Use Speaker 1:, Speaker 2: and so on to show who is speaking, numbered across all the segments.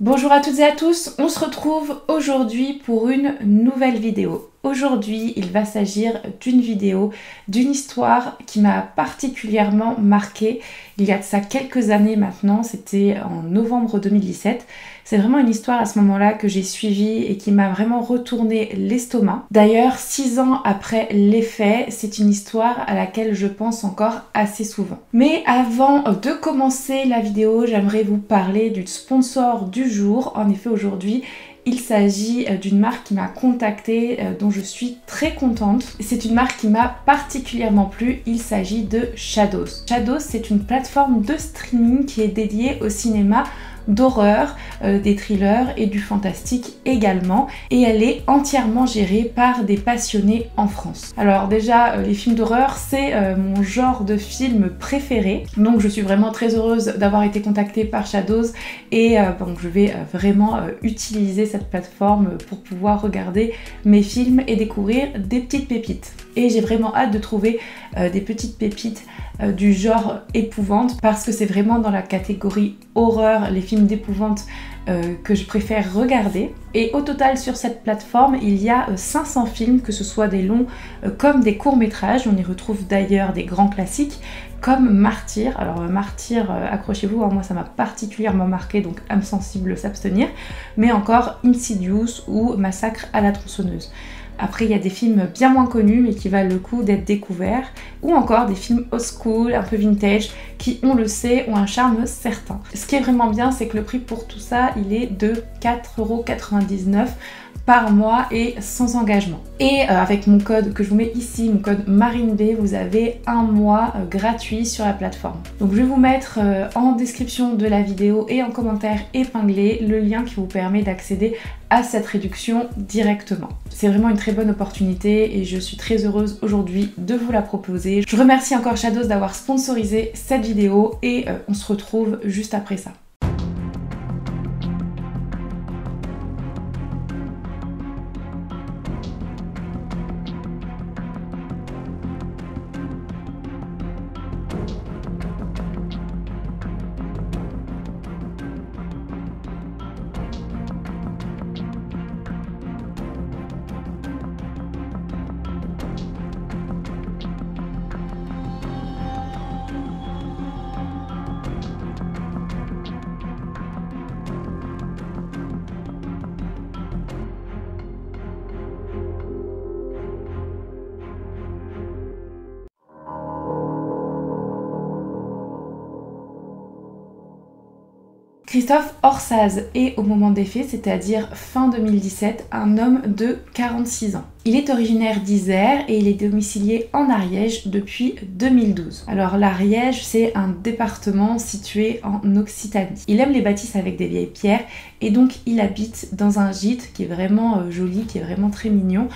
Speaker 1: Bonjour à toutes et à tous, on se retrouve aujourd'hui pour une nouvelle vidéo. Aujourd'hui, il va s'agir d'une vidéo, d'une histoire qui m'a particulièrement marquée. Il y a de ça quelques années maintenant, c'était en novembre 2017. C'est vraiment une histoire à ce moment-là que j'ai suivie et qui m'a vraiment retourné l'estomac. D'ailleurs, 6 ans après les faits, c'est une histoire à laquelle je pense encore assez souvent. Mais avant de commencer la vidéo, j'aimerais vous parler du sponsor du jour. En effet, aujourd'hui, il s'agit d'une marque qui m'a contactée, dont je suis très contente. C'est une marque qui m'a particulièrement plu, il s'agit de Shadows. Shadows, c'est une plateforme de streaming qui est dédiée au cinéma d'horreur, des thrillers et du fantastique également, et elle est entièrement gérée par des passionnés en France. Alors déjà, les films d'horreur, c'est mon genre de film préféré, donc je suis vraiment très heureuse d'avoir été contactée par Shadows et donc je vais vraiment utiliser cette plateforme pour pouvoir regarder mes films et découvrir des petites pépites. Et j'ai vraiment hâte de trouver des petites pépites du genre épouvante, parce que c'est vraiment dans la catégorie horreur, les films d'épouvante que je préfère regarder. Et au total sur cette plateforme, il y a 500 films, que ce soit des longs comme des courts-métrages. On y retrouve d'ailleurs des grands classiques comme Martyr. Alors Martyr, accrochez-vous, moi ça m'a particulièrement marqué, donc âme sensible s'abstenir, mais encore Insidious ou Massacre à la tronçonneuse. Après, il y a des films bien moins connus mais qui valent le coup d'être découverts, ou encore des films old school, un peu vintage, qui, on le sait, ont un charme certain. Ce qui est vraiment bien, c'est que le prix pour tout ça, il est de 4,99 € par mois et sans engagement. Et avec mon code que je vous mets ici, mon code MarineB, vous avez un mois gratuit sur la plateforme. Donc je vais vous mettre en description de la vidéo et en commentaire épinglé le lien qui vous permet d'accéder à cette réduction directement. C'est vraiment une très bonne opportunité et je suis très heureuse aujourd'hui de vous la proposer. Je remercie encore Shadows d'avoir sponsorisé cette vidéo et on se retrouve juste après ça. Christophe Orsaz est au moment des faits, c'est-à-dire fin 2017, un homme de 46 ans. Il est originaire d'Isère et il est domicilié en Ariège depuis 2012. Alors l'Ariège, c'est un département situé en Occitanie. Il aime les bâtisses avec des vieilles pierres et donc il habite dans un gîte qui est vraiment joli, qui est vraiment très mignon,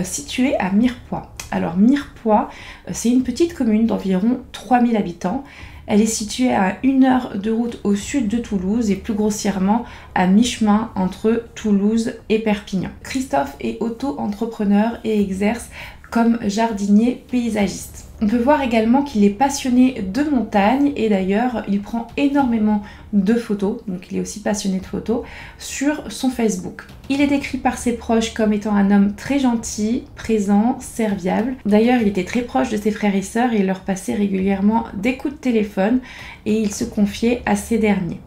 Speaker 1: situé à Mirepoix. Alors Mirepoix, c'est une petite commune d'environ 3000 habitants. Elle est située à 1 heure de route au sud de Toulouse et plus grossièrement à mi-chemin entre Toulouse et Perpignan. Christophe est auto-entrepreneur et exerce comme jardinier paysagiste. On peut voir également qu'il est passionné de montagne et d'ailleurs il prend énormément de photos, donc il est aussi passionné de photos, sur son Facebook. Il est décrit par ses proches comme étant un homme très gentil, présent, serviable. D'ailleurs, il était très proche de ses frères et sœurs et il leur passait régulièrement des coups de téléphone et il se confiait à ces derniers.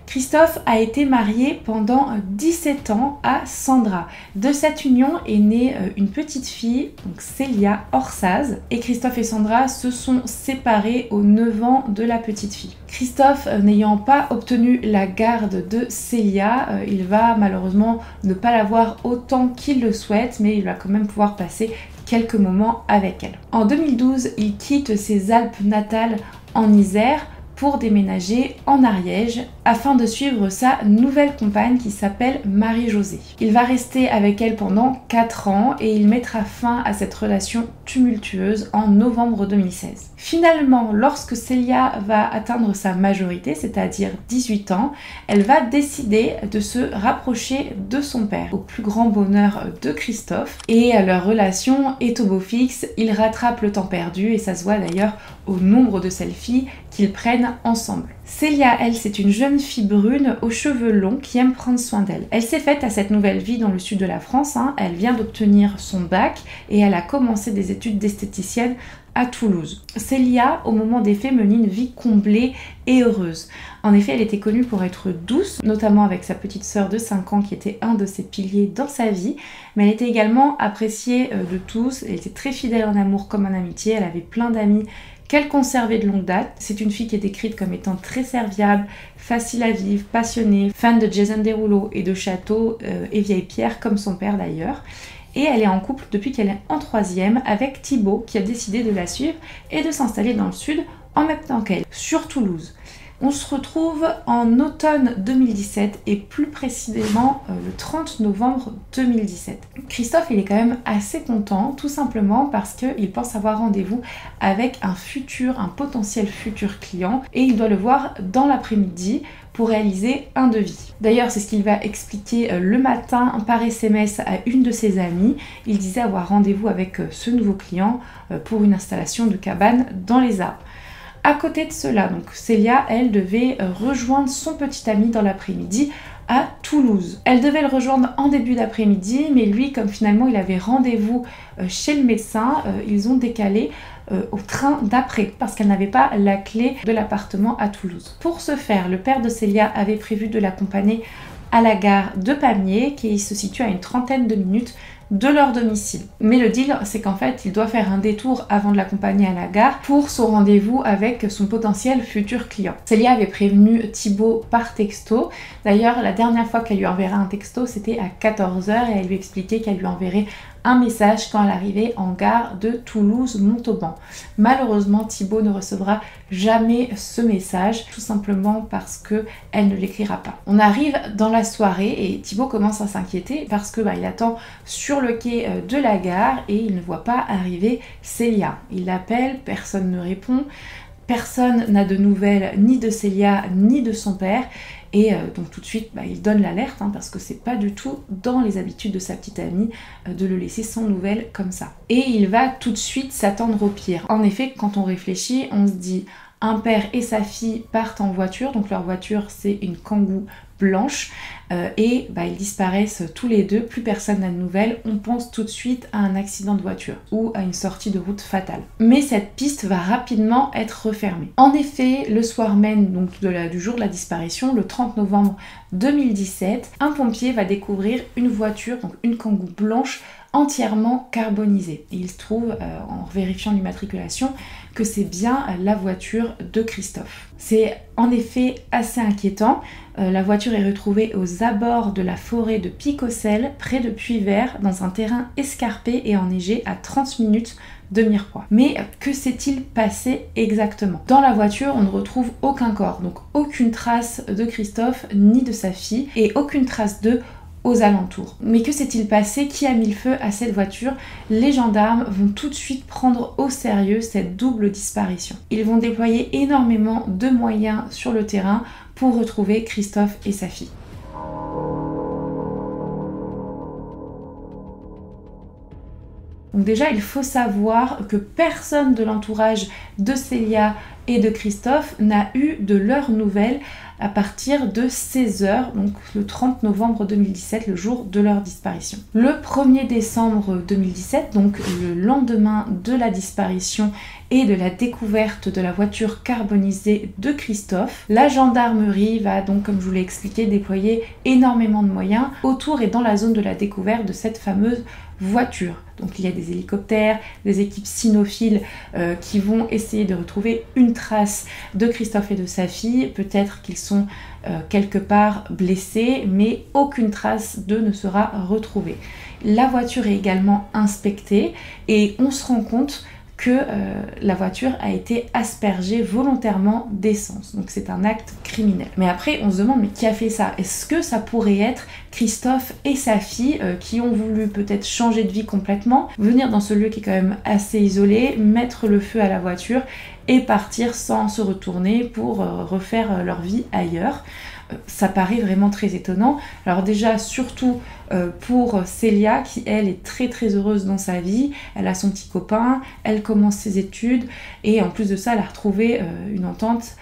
Speaker 1: Christophe a été marié pendant 17 ans à Sandra. De cette union est née une petite fille, donc Célia Orsaz, et Christophe et Sandra se sont séparés aux 9 ans de la petite fille. Christophe, n'ayant pas obtenu la garde de Célia, il va malheureusement ne pas l'avoir autant qu'il le souhaite, mais il va quand même pouvoir passer quelques moments avec elle. En 2012, il quitte ses Alpes natales en Isère pour déménager en Ariège afin de suivre sa nouvelle compagne qui s'appelle Marie-Josée. Il va rester avec elle pendant 4 ans et il mettra fin à cette relation tumultueuse en novembre 2016. Finalement, lorsque Célia va atteindre sa majorité, c'est-à-dire 18 ans, elle va décider de se rapprocher de son père, au plus grand bonheur de Christophe, et leur relation est au beau fixe. Ils rattrapent le temps perdu et ça se voit d'ailleurs au nombre de selfies qu'ils prennent viennent ensemble. Célia, elle, c'est une jeune fille brune aux cheveux longs qui aime prendre soin d'elle. Elle s'est faite à cette nouvelle vie dans le sud de la France, Elle vient d'obtenir son bac et elle a commencé des études d'esthéticienne à Toulouse. Célia, au moment des faits, menait une vie comblée et heureuse. En effet, elle était connue pour être douce, notamment avec sa petite sœur de 5 ans qui était un de ses piliers dans sa vie, mais elle était également appréciée de tous, elle était très fidèle en amour comme en amitié, elle avait plein d'amis qu'elle conservait de longue date. C'est une fille qui est décrite comme étant très serviable, facile à vivre, passionnée, fan de Jason Derulo et de châteaux et vieilles pierres comme son père d'ailleurs. Et elle est en couple depuis qu'elle est en 3e avec Thibaut qui a décidé de la suivre et de s'installer dans le sud en même temps qu'elle, sur Toulouse. On se retrouve en automne 2017 et plus précisément le 30 novembre 2017. Christophe, il est quand même assez content, tout simplement parce qu'il pense avoir rendez-vous avec un potentiel futur client et il doit le voir dans l'après-midi pour réaliser un devis. D'ailleurs, c'est ce qu'il va expliquer le matin par SMS à une de ses amies. Il disait avoir rendez-vous avec ce nouveau client pour une installation de cabane dans les arbres. À côté de cela, donc Célia, elle devait rejoindre son petit ami dans l'après-midi à Toulouse. Elle devait le rejoindre en début d'après-midi, mais lui, comme finalement il avait rendez-vous chez le médecin, ils ont décalé au train d'après parce qu'elle n'avait pas la clé de l'appartement à Toulouse. Pour ce faire, le père de Célia avait prévu de l'accompagner à la gare de Pamiers qui se situe à une trentaine de minutes de leur domicile. Mais le deal, c'est qu'en fait, il doit faire un détour avant de l'accompagner à la gare pour son rendez-vous avec son potentiel futur client. Célia avait prévenu Thibaut par texto. D'ailleurs, la dernière fois qu'elle lui enverrait un texto, c'était à 14h et elle lui expliquait qu'elle lui enverrait un message quand elle arrivait en gare de Toulouse-Montauban. Malheureusement, Thibaut ne recevra jamais ce message, tout simplement parce qu'elle ne l'écrira pas. On arrive dans la soirée et Thibaut commence à s'inquiéter parce que il attend sur le quai de la gare et il ne voit pas arriver Célia. Il l'appelle, personne ne répond, personne n'a de nouvelles ni de Célia ni de son père. Et donc tout de suite, il donne l'alerte parce que c'est pas du tout dans les habitudes de sa petite amie de le laisser sans nouvelles comme ça. Et il va tout de suite s'attendre au pire. En effet, quand on réfléchit, on se dit un père et sa fille partent en voiture, donc leur voiture c'est une Kangoo blanche et ils disparaissent tous les deux, plus personne n'a de nouvelles, on pense tout de suite à un accident de voiture ou à une sortie de route fatale. Mais cette piste va rapidement être refermée. En effet, le soir même donc du jour de la disparition, le 30 novembre 2017, un pompier va découvrir une voiture, donc une Kangoo blanche entièrement carbonisée. Et il se trouve, en vérifiant l'immatriculation, que c'est bien la voiture de Christophe. C'est en effet assez inquiétant. La voiture est retrouvée aux abords de la forêt de Picocel, près de Puyvert, dans un terrain escarpé et enneigé à 30 minutes de Mirepoix. Mais que s'est-il passé exactement? Dans la voiture, on ne retrouve aucun corps, donc aucune trace de Christophe ni de sa fille et aucune trace d'eux aux alentours. Mais que s'est-il passé? Qui a mis le feu à cette voiture? Les gendarmes vont tout de suite prendre au sérieux cette double disparition. Ils vont déployer énormément de moyens sur le terrain pour retrouver Christophe et sa fille. Donc déjà, il faut savoir que personne de l'entourage de Célia et de Christophe n'a eu de leurs nouvelles à partir de 16h, donc le 30 novembre 2017, le jour de leur disparition. Le 1er décembre 2017, donc le lendemain de la disparition et de la découverte de la voiture carbonisée de Christophe, la gendarmerie va donc, comme je vous l'ai expliqué, déployer énormément de moyens autour et dans la zone de la découverte de cette fameuse voiture. Donc il y a des hélicoptères, des équipes cynophiles qui vont essayer de retrouver une trace de Christophe et de sa fille. Peut-être qu'ils sont quelque part blessés, mais aucune trace d'eux ne sera retrouvée. La voiture est également inspectée et on se rend compte que la voiture a été aspergée volontairement d'essence. Donc c'est un acte criminel. Mais après, on se demande, mais qui a fait ça? Est-ce que ça pourrait être Christophe et sa fille qui ont voulu peut-être changer de vie complètement, venir dans ce lieu qui est quand même assez isolé, mettre le feu à la voiture et partir sans se retourner pour refaire leur vie ailleurs? Ça paraît vraiment très étonnant. Alors déjà, surtout pour Célia, qui elle est très très heureuse dans sa vie, elle a son petit copain, elle commence ses études et en plus de ça, elle a retrouvé une entente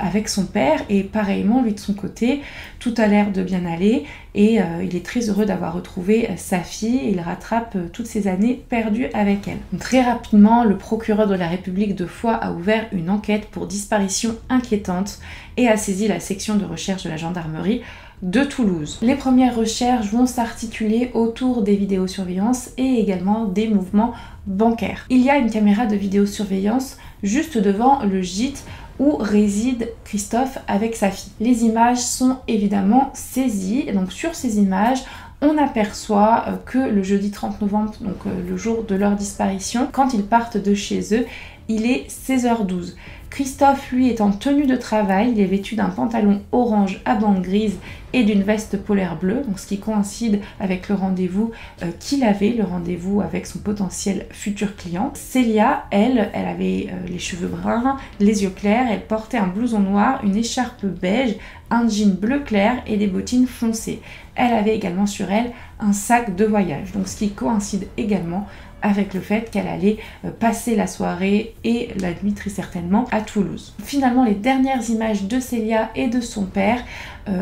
Speaker 1: avec son père, et pareillement lui de son côté, tout a l'air de bien aller et il est très heureux d'avoir retrouvé sa fille et il rattrape toutes ces années perdues avec elle. Donc, très rapidement, le procureur de la République de Foix a ouvert une enquête pour disparition inquiétante et a saisi la section de recherche de la gendarmerie de Toulouse. Les premières recherches vont s'articuler autour des vidéosurveillances et également des mouvements bancaires. Il y a une caméra de vidéosurveillance juste devant le gîte où réside Christophe avec sa fille. Les images sont évidemment saisies, et donc sur ces images, on aperçoit que le jeudi 30 novembre, donc le jour de leur disparition, quand ils partent de chez eux, il est 16h12. Christophe, lui, est en tenue de travail, il est vêtu d'un pantalon orange à bandes grises et d'une veste polaire bleue, donc ce qui coïncide avec le rendez-vous qu'il avait, le rendez-vous avec son potentiel futur client. Célia, elle avait les cheveux bruns, les yeux clairs, elle portait un blouson noir, une écharpe beige, un jean bleu clair et des bottines foncées. Elle avait également sur elle un sac de voyage, donc ce qui coïncide également avec le fait qu'elle allait passer la soirée et la nuit très certainement à Toulouse. Finalement, les dernières images de Célia et de son père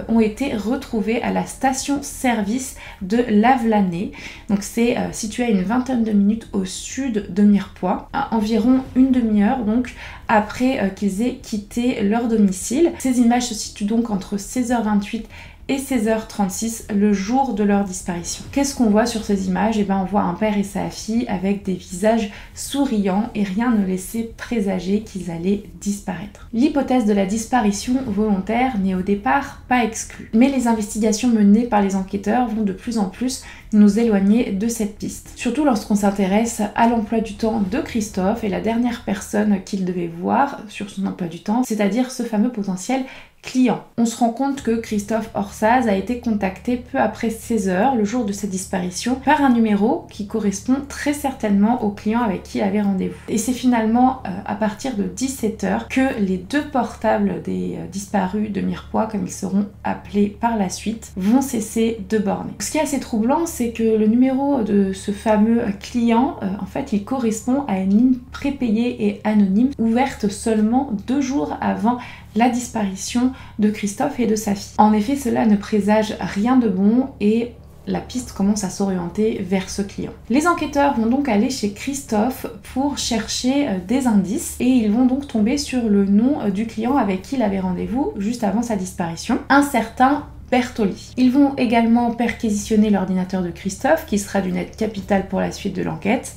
Speaker 1: ont été retrouvées à la station-service de Lavelanet. Donc c'est situé à une vingtaine de minutes au sud de Mirepoix, à environ une demi-heure donc après qu'ils aient quitté leur domicile. Ces images se situent donc entre 16h28 et 16h36 le jour de leur disparition. Qu'est-ce qu'on voit sur ces images? Eh bien, on voit un père et sa fille avec des visages souriants et rien ne laissait présager qu'ils allaient disparaître. L'hypothèse de la disparition volontaire n'est au départ pas exclue, mais les investigations menées par les enquêteurs vont de plus en plus nous éloigner de cette piste. Surtout lorsqu'on s'intéresse à l'emploi du temps de Christophe et la dernière personne qu'il devait voir sur son emploi du temps, c'est-à-dire ce fameux potentiel client. On se rend compte que Christophe Orsaz a été contacté peu après 16h, le jour de sa disparition, par un numéro qui correspond très certainement au client avec qui il avait rendez-vous. Et c'est finalement à partir de 17h que les deux portables des disparus de Mirepoix, comme ils seront appelés par la suite, vont cesser de borner. Ce qui est assez troublant, c'est que le numéro de ce fameux client, en fait, il correspond à une ligne prépayée et anonyme, ouverte seulement 2 jours avant la disparition de Christophe et de sa fille. En effet, cela ne présage rien de bon et la piste commence à s'orienter vers ce client. Les enquêteurs vont donc aller chez Christophe pour chercher des indices et ils vont donc tomber sur le nom du client avec qui il avait rendez-vous juste avant sa disparition, un certain Bertoli. Ils vont également perquisitionner l'ordinateur de Christophe qui sera d'une aide capitale pour la suite de l'enquête.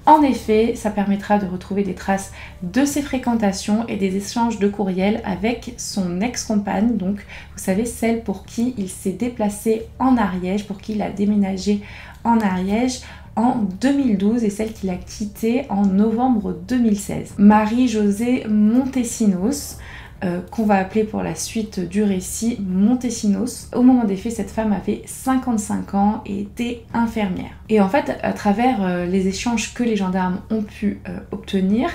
Speaker 1: En effet, ça permettra de retrouver des traces de ses fréquentations et des échanges de courriels avec son ex-compagne, donc vous savez, celle pour qui il s'est déplacé en Ariège, pour qui il a déménagé en Ariège en 2012 et celle qu'il a quittée en novembre 2016. Marie-Josée Montesinos, qu'on va appeler pour la suite du récit Montesinos. Au moment des faits, cette femme avait 55 ans et était infirmière. Et en fait, à travers les échanges que les gendarmes ont pu obtenir,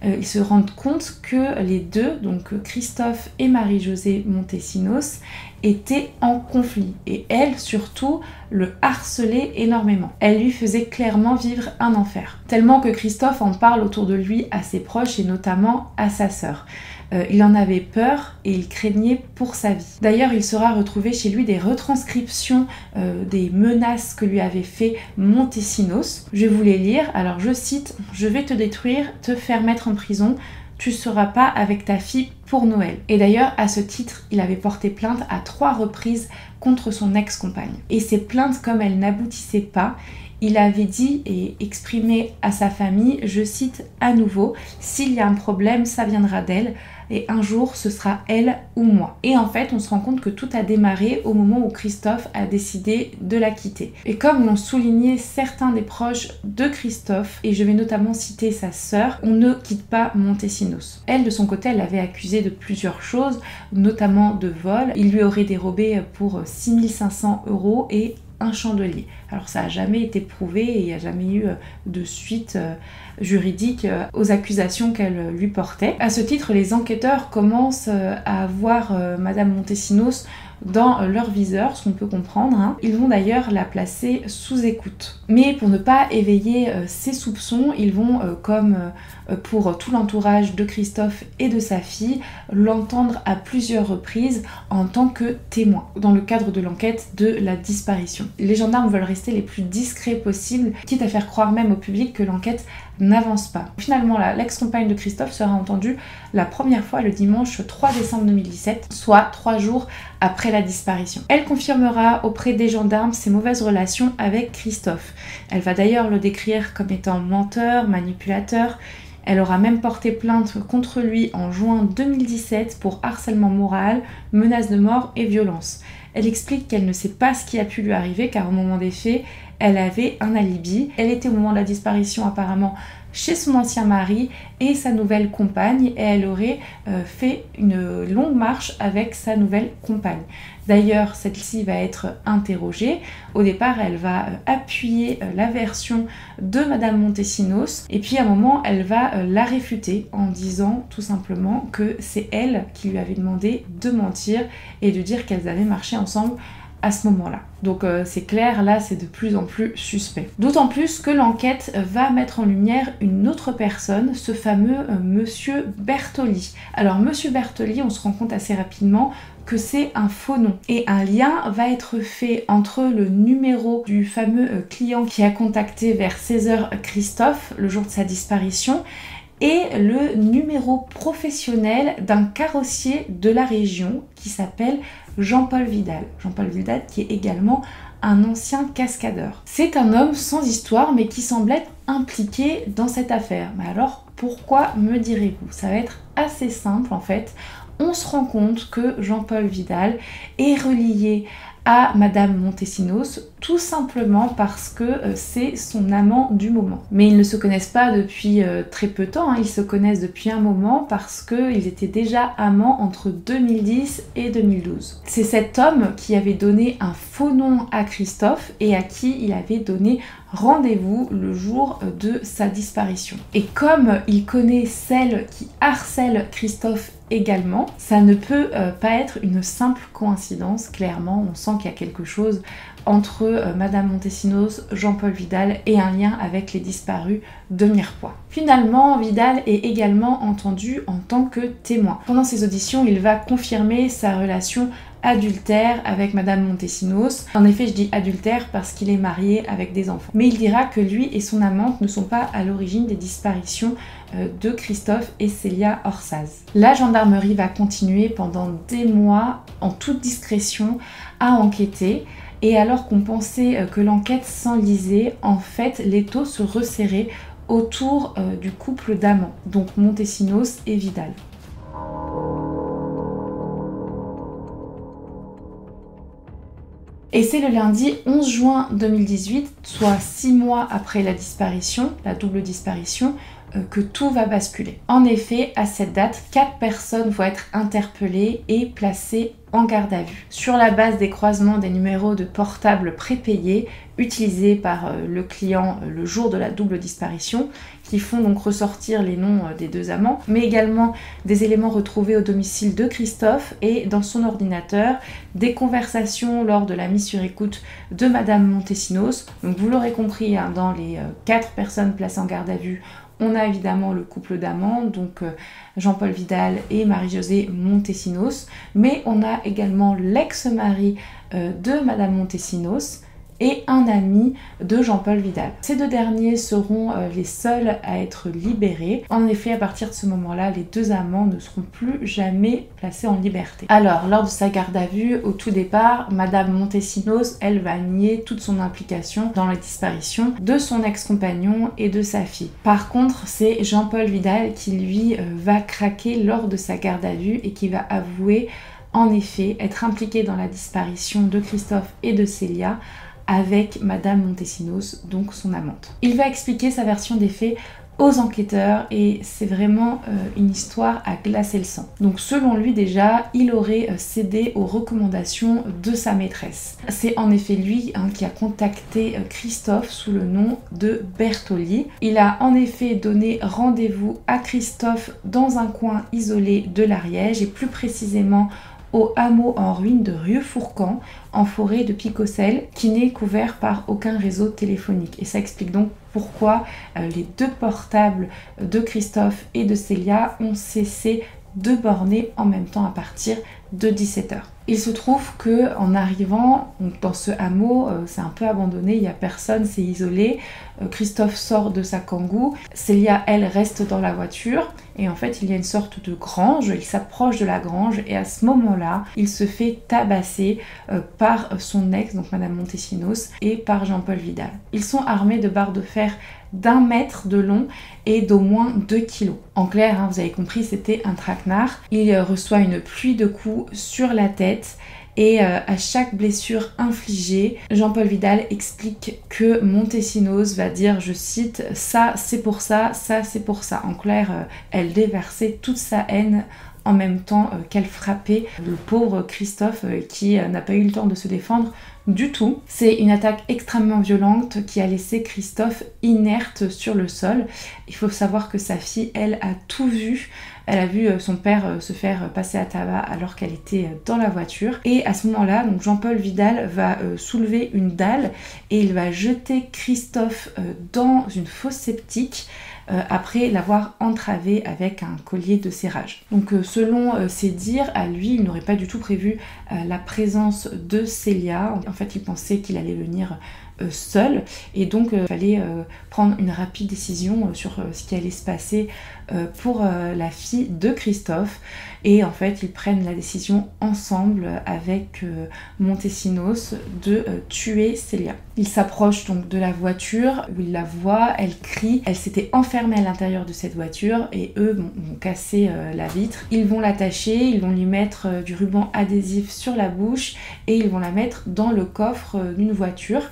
Speaker 1: ils se rendent compte que les deux, donc Christophe et Marie-Josée Montesinos, étaient en conflit. Et elle, surtout, le harcelait énormément. Elle lui faisait clairement vivre un enfer. Tellement que Christophe en parle autour de lui à ses proches et notamment à sa sœur. Il en avait peur et il craignait pour sa vie. D'ailleurs, il sera retrouvé chez lui des retranscriptions des menaces que lui avait fait Montesinos. Je vais vous les lire. Alors, je cite: « Je vais te détruire, te faire mettre en prison. Tu seras pas avec ta fille pour Noël. » Et d'ailleurs, à ce titre, il avait porté plainte à 3 reprises contre son ex-compagne. Et ces plaintes, comme elles n'aboutissaient pas, il avait dit et exprimé à sa famille, je cite à nouveau, « S'il y a un problème, ça viendra d'elle. Et un jour, ce sera elle ou moi. » Et en fait, on se rend compte que tout a démarré au moment où Christophe a décidé de la quitter. Et comme l'ont souligné certains des proches de Christophe, et je vais notamment citer sa sœur, on ne quitte pas Montesinos. Elle, de son côté, elle l'avait accusé de plusieurs choses, notamment de vol. Il lui aurait dérobé pour 6 500 € et un chandelier. Alors ça n'a jamais été prouvé et il n'y a jamais eu de suite juridique aux accusations qu'elle lui portait. À ce titre, les enquêteurs commencent à voir Madame Montesinos dans leur viseur, ce qu'on peut comprendre, hein. Ils vont d'ailleurs la placer sous écoute. Mais pour ne pas éveiller ses soupçons, ils vont, comme pour tout l'entourage de Christophe et de sa fille, l'entendre à plusieurs reprises en tant que témoin dans le cadre de l'enquête de la disparition. Les gendarmes veulent rester les plus discrets possibles, quitte à faire croire même au public que l'enquête n'avance pas. Finalement, l'ex-compagne de Christophe sera entendue la première fois le dimanche 3 décembre 2017, soit 3 jours après la disparition. Elle confirmera auprès des gendarmes ses mauvaises relations avec Christophe. Elle va d'ailleurs le décrire comme étant menteur, manipulateur. Elle aura même porté plainte contre lui en juin 2017 pour harcèlement moral, menace de mort et violence. Elle explique qu'elle ne sait pas ce qui a pu lui arriver car au moment des faits, elle avait un alibi. Elle était au moment de la disparition apparemment chez son ancien mari et sa nouvelle compagne et elle aurait fait une longue marche avec sa nouvelle compagne. D'ailleurs, celle-ci va être interrogée. Au départ, elle va appuyer la version de Madame Montesinos et puis à un moment, elle va la réfuter en disant tout simplement que c'est elle qui lui avait demandé de mentir et de dire qu'elles avaient marché ensemble à ce moment-là. Donc c'est clair, là c'est de plus en plus suspect. D'autant plus que l'enquête va mettre en lumière une autre personne, ce fameux Monsieur Bertoli. Alors Monsieur Bertoli, on se rend compte assez rapidement que c'est un faux nom. Et un lien va être fait entre le numéro du fameux client qui a contacté vers 16h Christophe, le jour de sa disparition, et le numéro professionnel d'un carrossier de la région qui s'appelle Jean-Paul Vidal. Jean-Paul Vidal qui est également un ancien cascadeur. C'est un homme sans histoire mais qui semble être impliqué dans cette affaire. Mais alors pourquoi me direz-vous? Ça va être assez simple en fait. On se rend compte que Jean-Paul Vidal est relié à Madame Montesinos tout simplement parce que c'est son amant du moment. Mais ils ne se connaissent pas depuis très peu de temps, hein. Ils se connaissent depuis un moment parce qu'ils étaient déjà amants entre 2010 et 2012. C'est cet homme qui avait donné un faux nom à Christophe et à qui il avait donné rendez-vous le jour de sa disparition. Et comme il connaît celle qui harcèle Christophe également, ça ne peut pas être une simple coïncidence. Clairement, on sent qu'il y a quelque chose entre Madame Montesinos, Jean-Paul Vidal et un lien avec les disparus de Mirepoix. Finalement, Vidal est également entendu en tant que témoin. Pendant ses auditions, il va confirmer sa relation adultère avec Madame Montesinos. En effet, je dis adultère parce qu'il est marié avec des enfants. Mais il dira que lui et son amante ne sont pas à l'origine des disparitions de Christophe et Célia Orsaz. La gendarmerie va continuer pendant des mois, en toute discrétion, à enquêter. Et alors qu'on pensait que l'enquête s'enlisait, en fait, l'étau se resserrait autour du couple d'amants, donc Montesinos et Vidal. Et c'est le lundi 11 juin 2018, soit 6 mois après la disparition, la double disparition, que tout va basculer. En effet, à cette date, 4 personnes vont être interpellées et placées en garde à vue. Sur la base des croisements des numéros de portable prépayés utilisés par le client le jour de la double disparition, qui font donc ressortir les noms des deux amants, mais également des éléments retrouvés au domicile de Christophe et dans son ordinateur, des conversations lors de la mise sur écoute de Madame Montesinos. Donc vous l'aurez compris, hein, dans les 4 personnes placées en garde à vue, on a évidemment le couple d'amants, donc Jean-Paul Vidal et Marie-Josée Montesinos, mais on a également l'ex-mari de Madame Montesinos et un ami de Jean-Paul Vidal. Ces 2 derniers seront les seuls à être libérés. En effet, à partir de ce moment-là, les 2 amants ne seront plus jamais placés en liberté. Alors, lors de sa garde à vue, au tout départ, Madame Montesinos, elle va nier toute son implication dans la disparition de son ex-compagnon et de sa fille. Par contre, c'est Jean-Paul Vidal qui, lui, va craquer lors de sa garde à vue et qui va avouer, en effet, être impliqué dans la disparition de Christophe et de Célia, avec Madame Montesinos, donc son amante. Il va expliquer sa version des faits aux enquêteurs et c'est vraiment une histoire à glacer le sang. Donc selon lui déjà, il aurait cédé aux recommandations de sa maîtresse. C'est en effet lui qui a contacté Christophe sous le nom de Bertoli. Il a en effet donné rendez-vous à Christophe dans un coin isolé de l'Ariège et plus précisément au hameau en ruine de Rieux-Fourcamp, en forêt de Picocel, qui n'est couvert par aucun réseau téléphonique. Et ça explique donc pourquoi les 2 portables de Christophe et de Célia ont cessé de borner en même temps à partir de 17h. Il se trouve que en arrivant dans ce hameau, c'est un peu abandonné, il n'y a personne, c'est isolé. Christophe sort de sa Kangoo, Célia elle reste dans la voiture et en fait il y a une sorte de grange, il s'approche de la grange et à ce moment-là il se fait tabasser par son ex, donc Madame Montesinos, et par Jean-Paul Vidal. Ils sont armés de barres de fer d'1 mètre de long et d'au moins 2 kilos. En clair, hein, vous avez compris, c'était un traquenard. Il reçoit une pluie de coups sur la tête et à chaque blessure infligée, Jean-Paul Vidal explique que Montesinos va dire, je cite, « ça c'est pour ça, ça c'est pour ça ». En clair, elle déversait toute sa haine en même temps qu'elle frappait le pauvre Christophe qui n'a pas eu le temps de se défendre du tout. C'est une attaque extrêmement violente qui a laissé Christophe inerte sur le sol. Il faut savoir que sa fille, elle, a tout vu. Elle a vu son père se faire passer à tabac alors qu'elle était dans la voiture. Et à ce moment-là, donc Jean-Paul Vidal va soulever une dalle et il va jeter Christophe dans une fosse septique après l'avoir entravé avec un collier de serrage. Donc selon ses dires, à lui, il n'aurait pas du tout prévu la présence de Célia. En fait, il pensait qu'il allait venir seul et donc il fallait prendre une rapide décision sur ce qui allait se passer pour la fille de Christophe. Et en fait, ils prennent la décision ensemble avec Montesinos de tuer Célia. Ils s'approchent donc de la voiture où ils la voient, elle crie, elle s'était enfermée à l'intérieur de cette voiture et eux vont casser la vitre. Ils vont l'attacher, ils vont lui mettre du ruban adhésif sur la bouche et ils vont la mettre dans le coffre d'une voiture.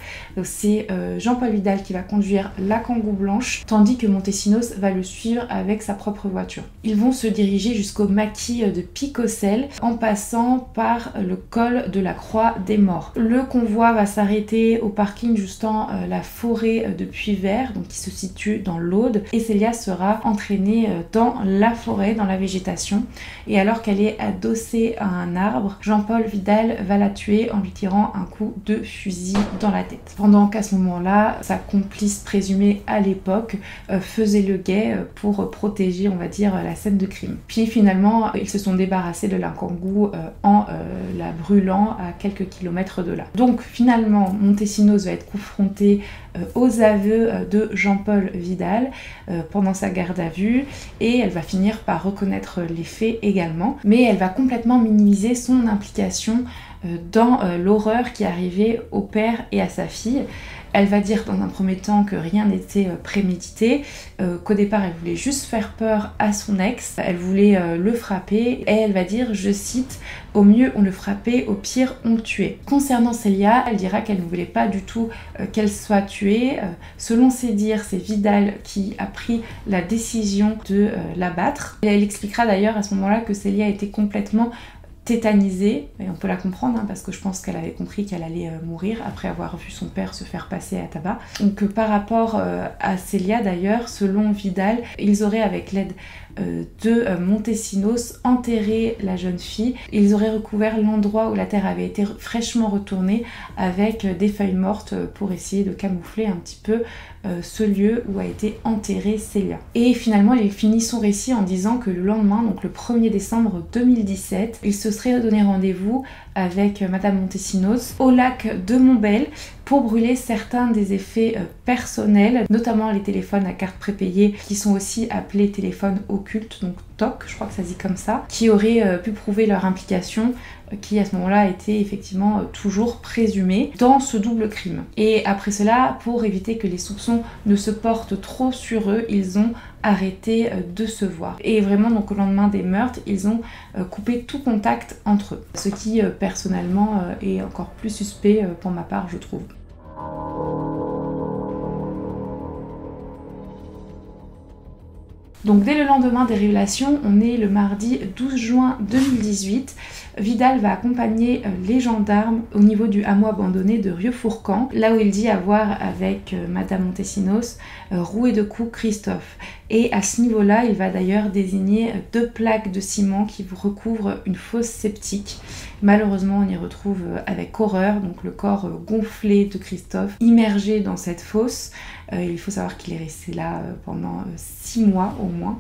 Speaker 1: C'est Jean-Paul Vidal qui va conduire la Kangoo blanche, tandis que Montesinos va le suivre avec sa propre voiture. Ils vont se diriger jusqu'au maquis de Picocel en passant par le col de la Croix des Morts. Le convoi va s'arrêter au parking juste en la forêt de Puyvert, donc qui se situe dans l'Aude, et Célia sera entraînée dans la forêt, dans la végétation, et alors qu'elle est adossée à un arbre, Jean-Paul Vidal va la tuer en lui tirant un coup de fusil dans la tête. Pendant qu'à ce moment-là, sa complice présumée à l'époque faisait le guet pour protéger, on va dire, la scène de crime. Puis finalement, ils se sont débarrassés de la Kangoo en la brûlant à quelques kilomètres de là. Donc finalement, Montesinos va être confronté aux aveux de Jean-Paul Vidal pendant sa garde à vue et elle va finir par reconnaître les faits également, mais elle va complètement minimiser son implication dans l'horreur qui arrivait au père et à sa fille. Elle va dire dans un premier temps que rien n'était prémédité, qu'au départ elle voulait juste faire peur à son ex, elle voulait le frapper et elle va dire, je cite, « Au mieux on le frappait, au pire on le tuait ». Concernant Célia, elle dira qu'elle ne voulait pas du tout qu'elle soit tuée. Selon ses dires, c'est Vidal qui a pris la décision de l'abattre. Et elle expliquera d'ailleurs à ce moment-là que Célia était complètement tétanisée, et on peut la comprendre hein, parce que je pense qu'elle avait compris qu'elle allait mourir après avoir vu son père se faire passer à tabac. Donc par rapport à Célia d'ailleurs, selon Vidal, ils auraient avec l'aide de Montesinos enterré la jeune fille. Ils auraient recouvert l'endroit où la terre avait été fraîchement retournée avec des feuilles mortes pour essayer de camoufler un petit peu ce lieu où a été enterrée Célia. Et finalement, il finit son récit en disant que le lendemain, donc le 1er décembre 2017, il se serait donné rendez-vous avec Madame Montesinos au lac de Montbel pour brûler certains des effets personnels, notamment les téléphones à carte prépayée qui sont aussi appelés téléphones occultes, donc TOC, je crois que ça se dit comme ça, qui auraient pu prouver leur implication, qui à ce moment-là était effectivement toujours présumée dans ce double crime. Et après cela, pour éviter que les soupçons ne se portent trop sur eux, ils ont arrêté de se voir. Et vraiment, donc au lendemain des meurtres, ils ont coupé tout contact entre eux. Ce qui, personnellement, est encore plus suspect pour ma part, je trouve. Donc dès le lendemain des révélations, on est le mardi 12 juin 2018. Vidal va accompagner les gendarmes au niveau du hameau abandonné de Rieux-Fourcamp, là où il dit avoir avec Madame Montesinos roué de coups Christophe. Et à ce niveau-là, il va d'ailleurs désigner 2 plaques de ciment qui recouvrent une fosse septique. Malheureusement, on y retrouve avec horreur donc le corps gonflé de Christophe, immergé dans cette fosse. Il faut savoir qu'il est resté là pendant 6 mois au moins.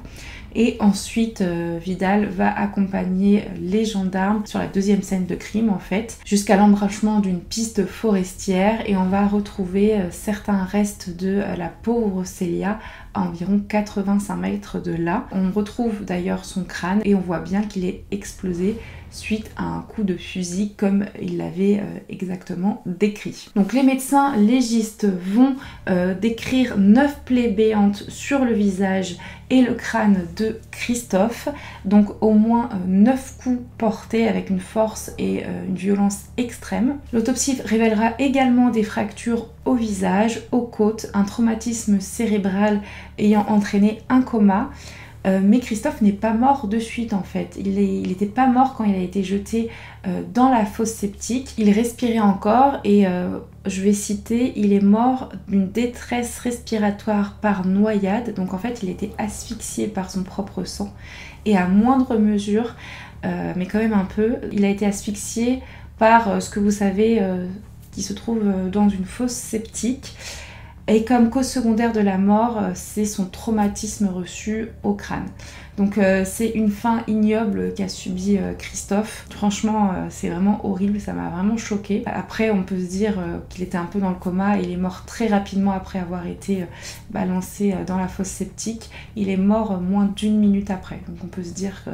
Speaker 1: Et ensuite, Vidal va accompagner les gendarmes sur la 2e scène de crime en fait, jusqu'à l'embranchement d'une piste forestière et on va retrouver certains restes de la pauvre Célia à environ 85 mètres de là. On retrouve d'ailleurs son crâne et on voit bien qu'il est explosé suite à un coup de fusil comme il l'avait exactement décrit. Donc les médecins légistes vont décrire 9 plaies béantes sur le visage et le crâne de Christophe, donc au moins 9 coups portés avec une force et une violence extrême. L'autopsie révélera également des fractures au visage, aux côtes, un traumatisme cérébral ayant entraîné un coma. Mais Christophe n'est pas mort de suite en fait. Il n'était pas mort quand il a été jeté dans la fosse septique. Il respirait encore et je vais citer, il est mort d'une détresse respiratoire par noyade. Donc en fait il était asphyxié par son propre sang et à moindre mesure, mais quand même un peu, il a été asphyxié par ce que vous savez qui se trouve dans une fosse septique. Et comme cause secondaire de la mort, c'est son traumatisme reçu au crâne. Donc c'est une fin ignoble qu'a subi Christophe. Franchement, c'est vraiment horrible, ça m'a vraiment choquée. Après, on peut se dire qu'il était un peu dans le coma. Il est mort très rapidement après avoir été balancé dans la fosse septique. Il est mort moins d'1 minute après. Donc on peut se dire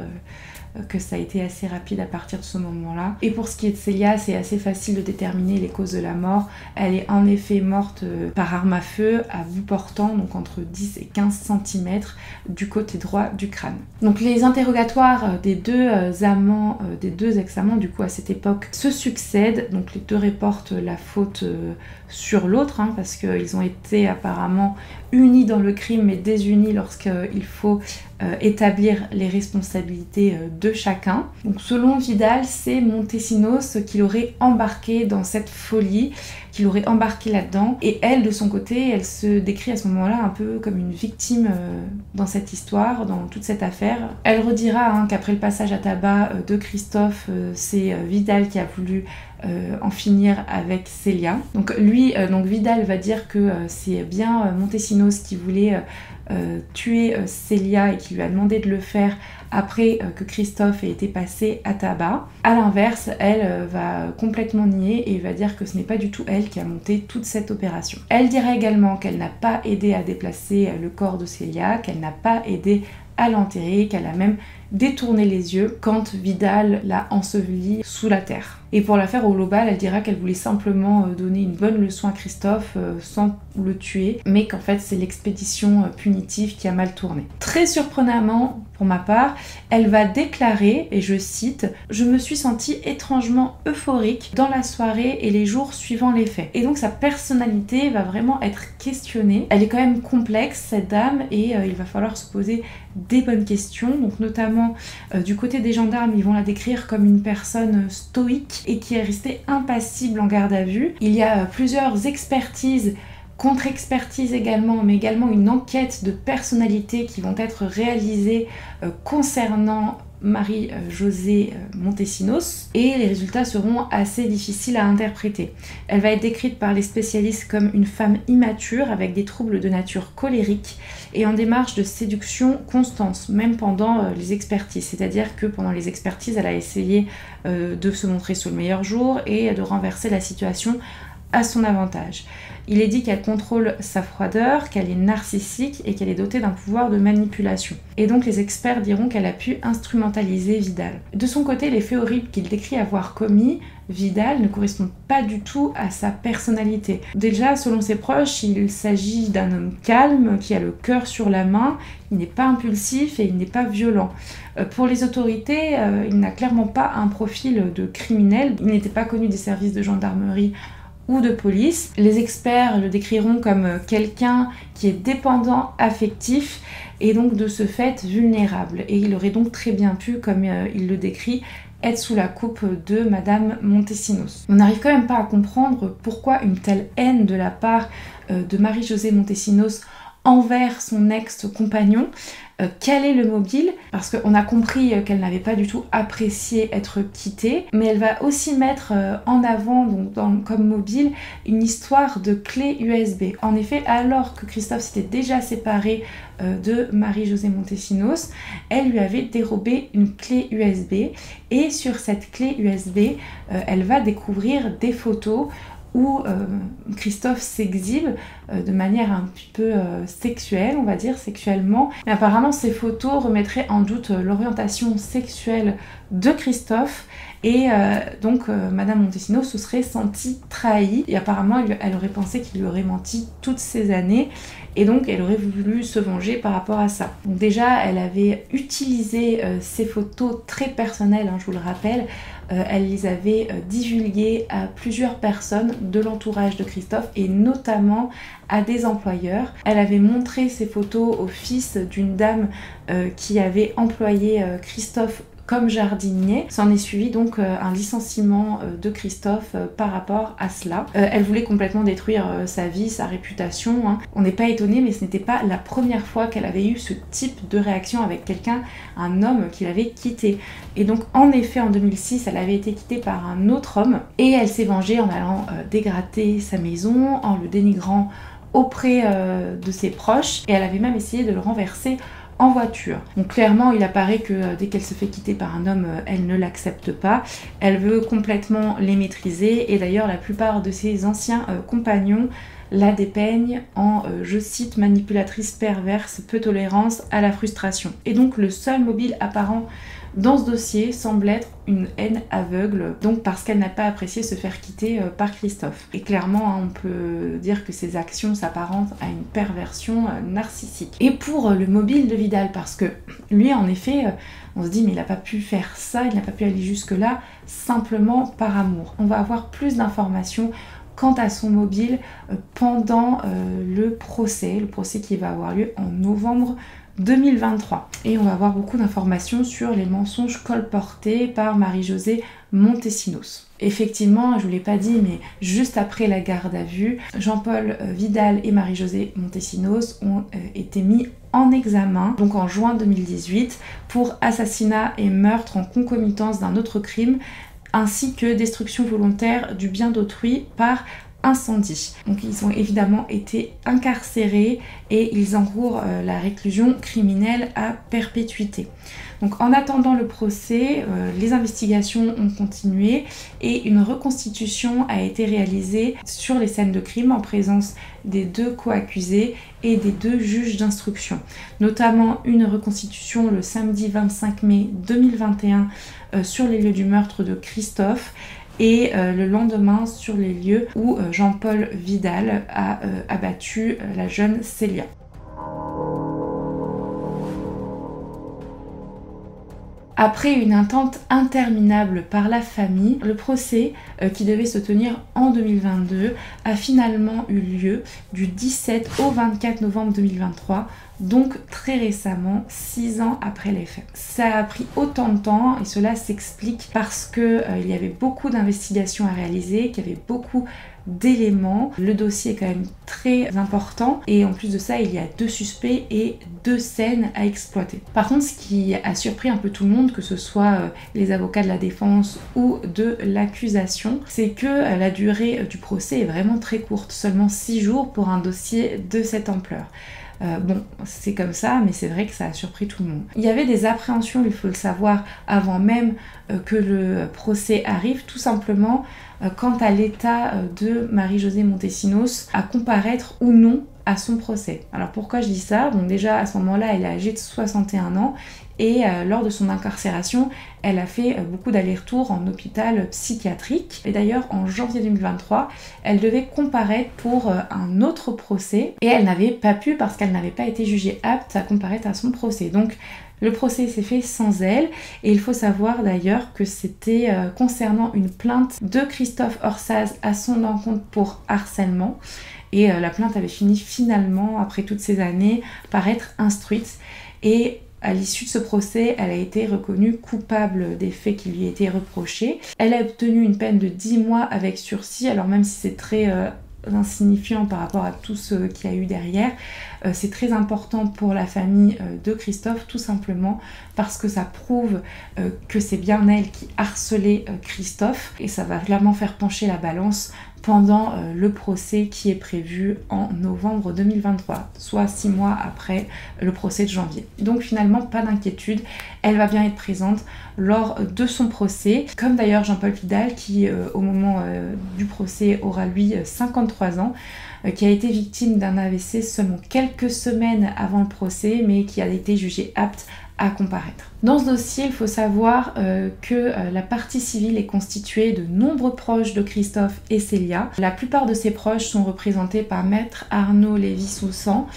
Speaker 1: que ça a été assez rapide à partir de ce moment-là. Et pour ce qui est de Célia, c'est assez facile de déterminer les causes de la mort. Elle est en effet morte par arme à feu à bout portant, donc entre 10 et 15 cm du côté droit du crâne. Donc les interrogatoires des 2 amants, des 2 ex-amants du coup à cette époque se succèdent. Donc les 2 reportent la faute sur l'autre, hein, parce qu'ils ont été apparemment unis dans le crime mais désunis lorsqu'il faut établir les responsabilités de chacun. Donc selon Vidal, c'est Montesinos qui l'aurait embarqué dans cette folie, qui l'aurait embarqué là-dedans. Et elle, de son côté, elle se décrit à ce moment-là un peu comme une victime dans cette histoire, dans toute cette affaire. Elle redira qu'après le passage à tabac de Christophe, c'est Vidal qui a voulu en finir avec Célia. Donc lui, Vidal va dire que c'est bien Montesinos qui voulait tuer Célia et qui lui a demandé de le faire après que Christophe ait été passé à tabac. A l'inverse, elle va complètement nier et va dire que ce n'est pas du tout elle qui a monté toute cette opération. Elle dira également qu'elle n'a pas aidé à déplacer le corps de Célia, qu'elle n'a pas aidé à l'enterrer, qu'elle a même détourné les yeux quand Vidal l'a ensevelie sous la terre. Et pour l'affaire au global, elle dira qu'elle voulait simplement donner une bonne leçon à Christophe sans le tuer, mais qu'en fait c'est l'expédition punitive qui a mal tourné. Très surprenamment, pour ma part, elle va déclarer, et je cite, « Je me suis sentie étrangement euphorique dans la soirée et les jours suivant les faits ». Et donc sa personnalité va vraiment être questionnée. Elle est quand même complexe, cette dame, et il va falloir se poser des bonnes questions. Donc notamment, du côté des gendarmes, ils vont la décrire comme une personne stoïque et qui est restée impassible en garde à vue. Il y a plusieurs expertises, contre-expertises également, mais également une enquête de personnalité qui vont être réalisées concernant Marie-Josée Montesinos et les résultats seront assez difficiles à interpréter. Elle va être décrite par les spécialistes comme une femme immature avec des troubles de nature colérique et en démarche de séduction constante, même pendant les expertises. C'est-à-dire que pendant les expertises, elle a essayé de se montrer sous le meilleur jour et de renverser la situation à son avantage. Il est dit qu'elle contrôle sa froideur, qu'elle est narcissique et qu'elle est dotée d'un pouvoir de manipulation. Et donc les experts diront qu'elle a pu instrumentaliser Vidal. De son côté, les faits horribles qu'il décrit avoir commis, Vidal ne correspond pas du tout à sa personnalité. Déjà, selon ses proches, il s'agit d'un homme calme, qui a le cœur sur la main, il n'est pas impulsif et il n'est pas violent. Pour les autorités, il n'a clairement pas un profil de criminel, il n'était pas connu des services de gendarmerie ou de police. Les experts le décriront comme quelqu'un qui est dépendant affectif et donc de ce fait vulnérable. Et il aurait donc très bien pu, comme il le décrit, être sous la coupe de Madame Montesinos. On n'arrive quand même pas à comprendre pourquoi une telle haine de la part de Marie-Josée Montesinos envers son ex-compagnon. Quel est le mobile? Parce qu'on a compris qu'elle n'avait pas du tout apprécié être quittée, mais elle va aussi mettre en avant donc comme mobile une histoire de clé USB. En effet, alors que Christophe s'était déjà séparé de Marie-Josée Montesinos, elle lui avait dérobé une clé USB et sur cette clé USB, elle va découvrir des photos où Christophe s'exhibe de manière un petit peu sexuelle, on va dire sexuellement. Mais apparemment ces photos remettraient en doute l'orientation sexuelle de Christophe et donc Madame Montesinos se serait sentie trahie et apparemment elle aurait pensé qu'il lui aurait menti toutes ces années et donc elle aurait voulu se venger par rapport à ça. Donc déjà elle avait utilisé ces photos très personnelles, hein, je vous le rappelle. Elle les avait divulguées à plusieurs personnes de l'entourage de Christophe et notamment à des employeurs. Elle avait montré ces photos au fils d'une dame qui avait employé Christophe comme jardinier. S'en est suivi donc un licenciement de Christophe par rapport à cela. Elle voulait complètement détruire sa vie, sa réputation. Hein. On n'est pas étonné, mais ce n'était pas la première fois qu'elle avait eu ce type de réaction avec quelqu'un, un homme qui l'avait quittée. Et donc en effet en 2006, elle avait été quittée par un autre homme et elle s'est vengée en allant dégrader sa maison, en le dénigrant auprès de ses proches et elle avait même essayé de le renverser en voiture. Donc clairement il apparaît que dès qu'elle se fait quitter par un homme, elle ne l'accepte pas. Elle veut complètement les maîtriser et d'ailleurs la plupart de ses anciens compagnons la dépeignent en, je cite, manipulatrice perverse, peu tolérance à la frustration. Et donc le seul mobile apparent dans ce dossier semble être une haine aveugle, donc parce qu'elle n'a pas apprécié se faire quitter par Christophe. Et clairement, hein, on peut dire que ses actions s'apparentent à une perversion narcissique. Et pour le mobile de Vidal, parce que lui, en effet, on se dit mais il n'a pas pu faire ça, il n'a pas pu aller jusque-là, simplement par amour. On va avoir plus d'informations quant à son mobile pendant le procès qui va avoir lieu en novembre 2023. Et on va avoir beaucoup d'informations sur les mensonges colportés par Marie-Josée Montesinos. Effectivement, je vous l'ai pas dit, mais juste après la garde à vue, Jean-Paul Vidal et Marie-Josée Montesinos ont été mis en examen, donc en juin 2018, pour assassinat et meurtre en concomitance d'un autre crime, ainsi que destruction volontaire du bien d'autrui par incendie. Donc ils ont évidemment été incarcérés et ils encourent la réclusion criminelle à perpétuité. Donc en attendant le procès, les investigations ont continué et une reconstitution a été réalisée sur les scènes de crime en présence des deux co-accusés et des deux juges d'instruction. Notamment une reconstitution le samedi 25 mai 2021 sur les lieux du meurtre de Christophe et le lendemain sur les lieux où Jean-Paul Vidal a abattu la jeune Célia. Après une attente interminable par la famille, le procès, qui devait se tenir en 2022, a finalement eu lieu du 17 au 24 novembre 2023, donc très récemment, 6 ans après les faits. Ça a pris autant de temps et cela s'explique parce que il y avait beaucoup d'investigations à réaliser, qu'il y avait beaucoup d'éléments. Le dossier est quand même très important et en plus de ça, il y a 2 suspects et 2 scènes à exploiter. Par contre, ce qui a surpris un peu tout le monde, que ce soit les avocats de la défense ou de l'accusation, c'est que la durée du procès est vraiment très courte, seulement 6 jours pour un dossier de cette ampleur. Bon, c'est comme ça, mais c'est vrai que ça a surpris tout le monde. Il y avait des appréhensions, il faut le savoir, avant même que le procès arrive, tout simplement quant à l'état de Marie-Josée Montesinos à comparaître ou non à son procès. Alors pourquoi je dis ça? Donc déjà à ce moment-là, elle est âgée de 61 ans et lors de son incarcération, elle a fait beaucoup d'allers-retours en hôpital psychiatrique. Et d'ailleurs, en janvier 2023, elle devait comparaître pour un autre procès et elle n'avait pas pu parce qu'elle n'avait pas été jugée apte à comparaître à son procès. Donc le procès s'est fait sans elle et il faut savoir d'ailleurs que c'était concernant une plainte de Christophe Orsaz à son encontre pour harcèlement. Et la plainte avait fini finalement, après toutes ces années, par être instruite. Et à l'issue de ce procès, elle a été reconnue coupable des faits qui lui étaient reprochés. Elle a obtenu une peine de 10 mois avec sursis, alors même si c'est très insignifiant par rapport à tout ce qu'il y a eu derrière, c'est très important pour la famille de Christophe, tout simplement parce que ça prouve que c'est bien elle qui harcelait Christophe et ça va clairement faire pencher la balance pendant le procès qui est prévu en novembre 2023, soit 6 mois après le procès de janvier. Donc finalement, pas d'inquiétude, elle va bien être présente lors de son procès, comme d'ailleurs Jean-Paul Vidal qui, au moment du procès, aura lui 53 ans, qui a été victime d'un AVC seulement quelques semaines avant le procès, mais qui a été jugé apte à comparaître. Dans ce dossier, il faut savoir que la partie civile est constituée de nombreux proches de Christophe et Célia. La plupart de ces proches sont représentés par maître Arnaud Lévy-Soussan,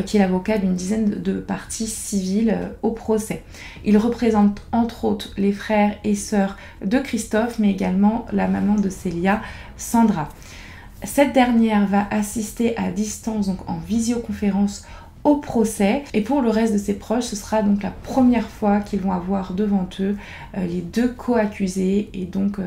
Speaker 1: qui est l'avocat d'une dizaine de parties civiles au procès. Il représente entre autres les frères et sœurs de Christophe, mais également la maman de Célia, Sandra. Cette dernière va assister à distance, donc en visioconférence, au procès, et pour le reste de ses proches, ce sera donc la première fois qu'ils vont avoir devant eux les deux co-accusés et donc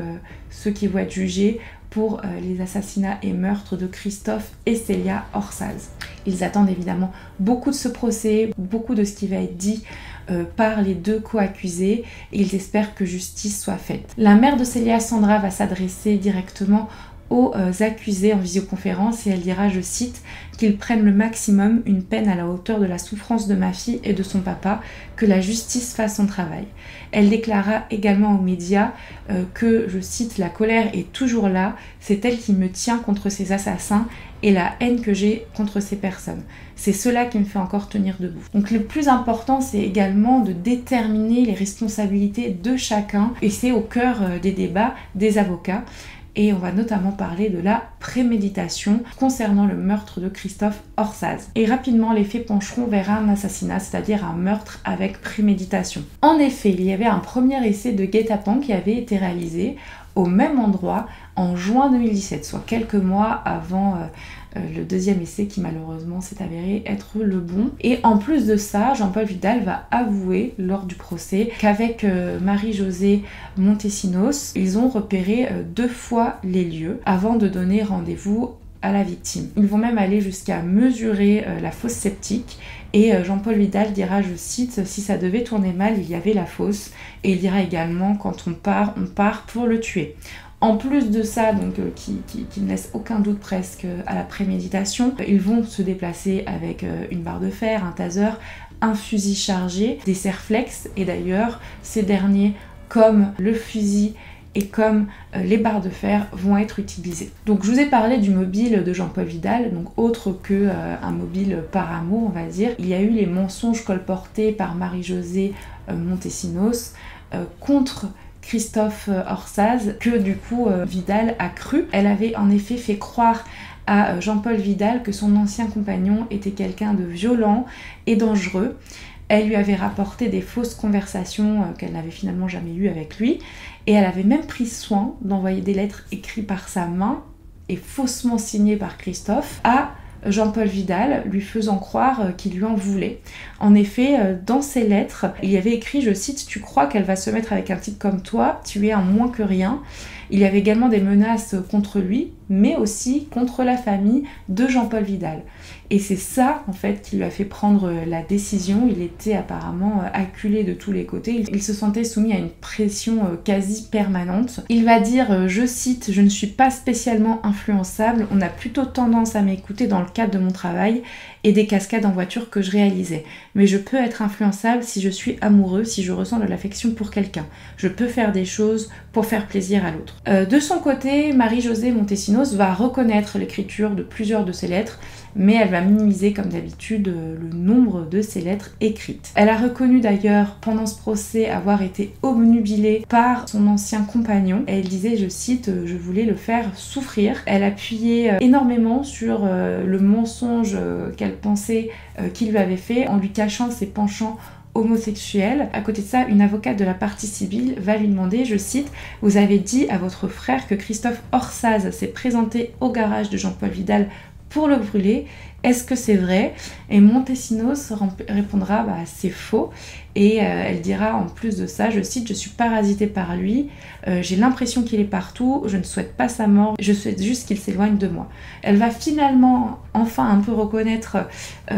Speaker 1: ceux qui vont être jugés pour les assassinats et meurtres de Christophe et Célia Orsaz. Ils attendent évidemment beaucoup de ce procès, beaucoup de ce qui va être dit par les deux co-accusés et ils espèrent que justice soit faite. La mère de Célia, Sandra, va s'adresser directement aux accusés en visioconférence et elle dira, je cite, qu'ils prennent le maximum, une peine à la hauteur de la souffrance de ma fille et de son papa, que la justice fasse son travail. Elle déclara également aux médias que, je cite, la colère est toujours là, c'est elle qui me tient contre ces assassins et la haine que j'ai contre ces personnes. C'est cela qui me fait encore tenir debout. Donc le plus important, c'est également de déterminer les responsabilités de chacun et c'est au cœur des débats des avocats. Et on va notamment parler de la préméditation concernant le meurtre de Christophe Orsaz. Et rapidement, les faits pencheront vers un assassinat, c'est-à-dire un meurtre avec préméditation. En effet, il y avait un premier essai de guet-apens qui avait été réalisé au même endroit en juin 2017, soit quelques mois avant le deuxième essai qui malheureusement s'est avéré être le bon. Et en plus de ça, Jean-Paul Vidal va avouer lors du procès qu'avec Marie-Josée Montesinos, ils ont repéré 2 fois les lieux avant de donner rendez-vous à la victime. Ils vont même aller jusqu'à mesurer la fosse septique et Jean-Paul Vidal dira, je cite, si ça devait tourner mal, il y avait la fosse. Et il dira également, quand on part pour le tuer. En plus de ça, donc qui ne laisse aucun doute presque à la préméditation, ils vont se déplacer avec une barre de fer, un taser, un fusil chargé, des serflex, et d'ailleurs ces derniers, comme le fusil et comme les barres de fer, vont être utilisés. Donc je vous ai parlé du mobile de Jean-Paul Vidal, donc autre que un mobile par amour, on va dire. Il y a eu les mensonges colportés par Marie-Josée Montesinos contre Christophe Orsaz, que du coup Vidal a cru. Elle avait en effet fait croire à Jean-Paul Vidal que son ancien compagnon était quelqu'un de violent et dangereux. Elle lui avait rapporté des fausses conversations qu'elle n'avait finalement jamais eues avec lui et elle avait même pris soin d'envoyer des lettres écrites par sa main et faussement signées par Christophe à Jean-Paul Vidal, lui faisant croire qu'il lui en voulait. En effet, dans ses lettres, il y avait écrit, je cite, « Tu crois qu'elle va se mettre avec un type comme toi, tu es un moins que rien ». Il y avait également des menaces contre lui, mais aussi contre la famille de Jean-Paul Vidal. Et c'est ça, en fait, qui lui a fait prendre la décision. Il était apparemment acculé de tous les côtés. Il se sentait soumis à une pression quasi permanente. Il va dire, je cite, « Je ne suis pas spécialement influençable. On a plutôt tendance à m'écouter dans le cadre de mon travail et des cascades en voiture que je réalisais. Mais je peux être influençable si je suis amoureux, si je ressens de l'affection pour quelqu'un. Je peux faire des choses pour faire plaisir à l'autre. » De son côté, Marie-Josée Montesinos va reconnaître l'écriture de plusieurs de ses lettres, mais elle va minimiser comme d'habitude le nombre de ses lettres écrites. Elle a reconnu d'ailleurs pendant ce procès avoir été obnubilée par son ancien compagnon. Elle disait, je cite, « Je voulais le faire souffrir ». Elle appuyait énormément sur le mensonge qu'elle pensait qu'il lui avait fait en lui cachant ses penchants homosexuel. À côté de ça, une avocate de la partie civile va lui demander, je cite, « Vous avez dit à votre frère que Christophe Orsaz s'est présenté au garage de Jean-Paul Vidal pour le brûler. Est-ce que c'est vrai ?» Et Montesinos répondra, c'est faux. Et elle dira en plus de ça, je cite, « Je suis parasitée par lui, j'ai l'impression qu'il est partout, je ne souhaite pas sa mort, je souhaite juste qu'il s'éloigne de moi. » Elle va finalement enfin un peu reconnaître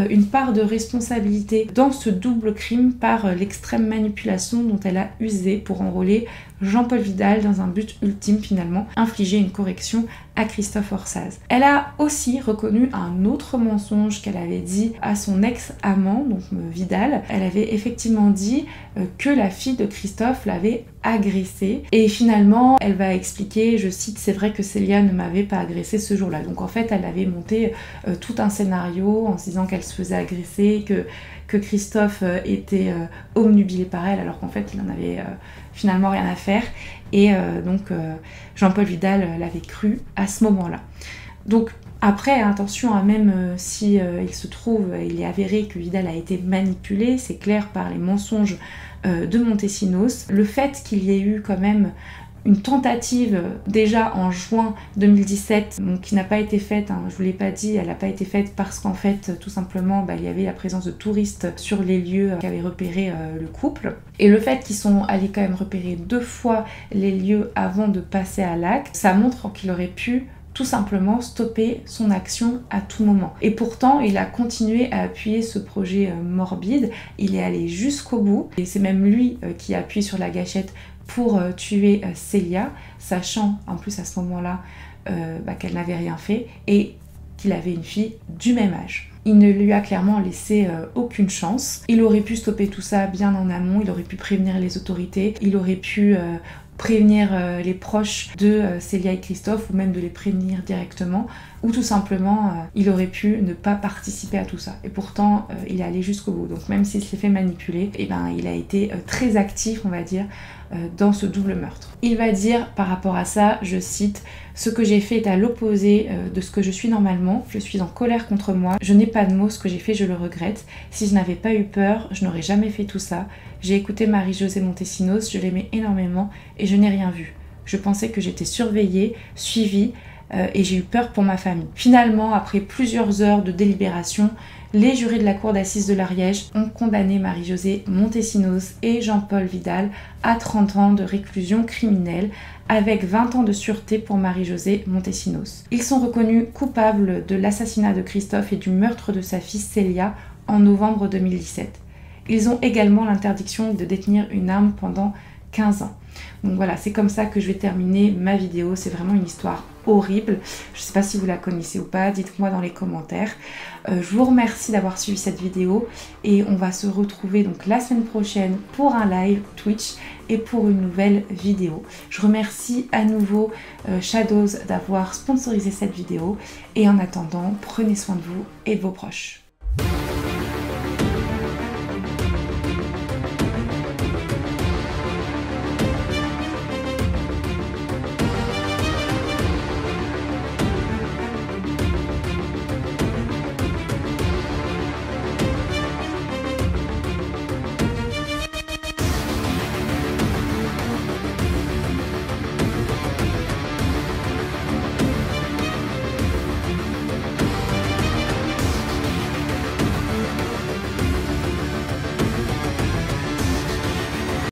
Speaker 1: une part de responsabilité dans ce double crime par l'extrême manipulation dont elle a usé pour enrôler Jean-Paul Vidal dans un but ultime finalement, infliger une correction à Christophe Orsaz. Elle a aussi reconnu un autre mensonge qu'elle avait dit à son ex-amant, donc Vidal. Elle avait effectivement dit que la fille de Christophe l'avait agressée. Et finalement, elle va expliquer, je cite, « C'est vrai que Célia ne m'avait pas agressée ce jour-là. » Donc en fait, elle avait monté tout un scénario en se disant qu'elle se faisait agresser, que Christophe était obnubilé par elle, alors qu'en fait, il n'en avait finalement rien à faire. Et donc, Jean-Paul Vidal l'avait cru à ce moment-là. Donc, après, attention, même si il se trouve, il est avéré que Vidal a été manipulé, c'est clair, par les mensonges de Montesinos. Le fait qu'il y ait eu quand même une tentative déjà en juin 2017, donc, qui n'a pas été faite, je ne vous l'ai pas dit, elle n'a pas été faite parce qu'en fait, tout simplement, il y avait la présence de touristes sur les lieux qu'avait repéré le couple. Et le fait qu'ils sont allés quand même repérer 2 fois les lieux avant de passer à l'acte, ça montre qu'il aurait pu tout simplement stopper son action à tout moment. Et pourtant, il a continué à appuyer ce projet morbide, il est allé jusqu'au bout, et c'est même lui qui a appuyé sur la gâchette pour tuer Célia, sachant en plus à ce moment-là qu'elle n'avait rien fait et qu'il avait une fille du même âge. Il ne lui a clairement laissé aucune chance. Il aurait pu stopper tout ça bien en amont, il aurait pu prévenir les autorités, il aurait pu prévenir les proches de Célia et Christophe, ou même de les prévenir directement, ou tout simplement il aurait pu ne pas participer à tout ça. Et pourtant il est allé jusqu'au bout. Donc même s'il s'est fait manipuler, il a été très actif, on va dire, dans ce double meurtre. Il va dire par rapport à ça, je cite, « Ce que j'ai fait est à l'opposé de ce que je suis normalement. Je suis en colère contre moi. Je n'ai pas de mots. Ce que j'ai fait, je le regrette. Si je n'avais pas eu peur, je n'aurais jamais fait tout ça. J'ai écouté Marie-Josée Montesinos, je l'aimais énormément et je n'ai rien vu. Je pensais que j'étais surveillée, suivie et j'ai eu peur pour ma famille. » Finalement, après plusieurs heures de délibération, les jurys de la cour d'assises de l'Ariège ont condamné Marie-Josée Montesinos et Jean-Paul Vidal à 30 ans de réclusion criminelle avec 20 ans de sûreté pour Marie-Josée Montesinos. Ils sont reconnus coupables de l'assassinat de Christophe et du meurtre de sa fille Célia en novembre 2017. Ils ont également l'interdiction de détenir une arme pendant 15 ans. Donc voilà, c'est comme ça que je vais terminer ma vidéo. C'est vraiment une histoire horrible. Je ne sais pas si vous la connaissez ou pas, dites-moi dans les commentaires. Je vous remercie d'avoir suivi cette vidéo et on va se retrouver donc la semaine prochaine pour un live Twitch et pour une nouvelle vidéo. Je remercie à nouveau Shadows d'avoir sponsorisé cette vidéo et en attendant, prenez soin de vous et de vos proches.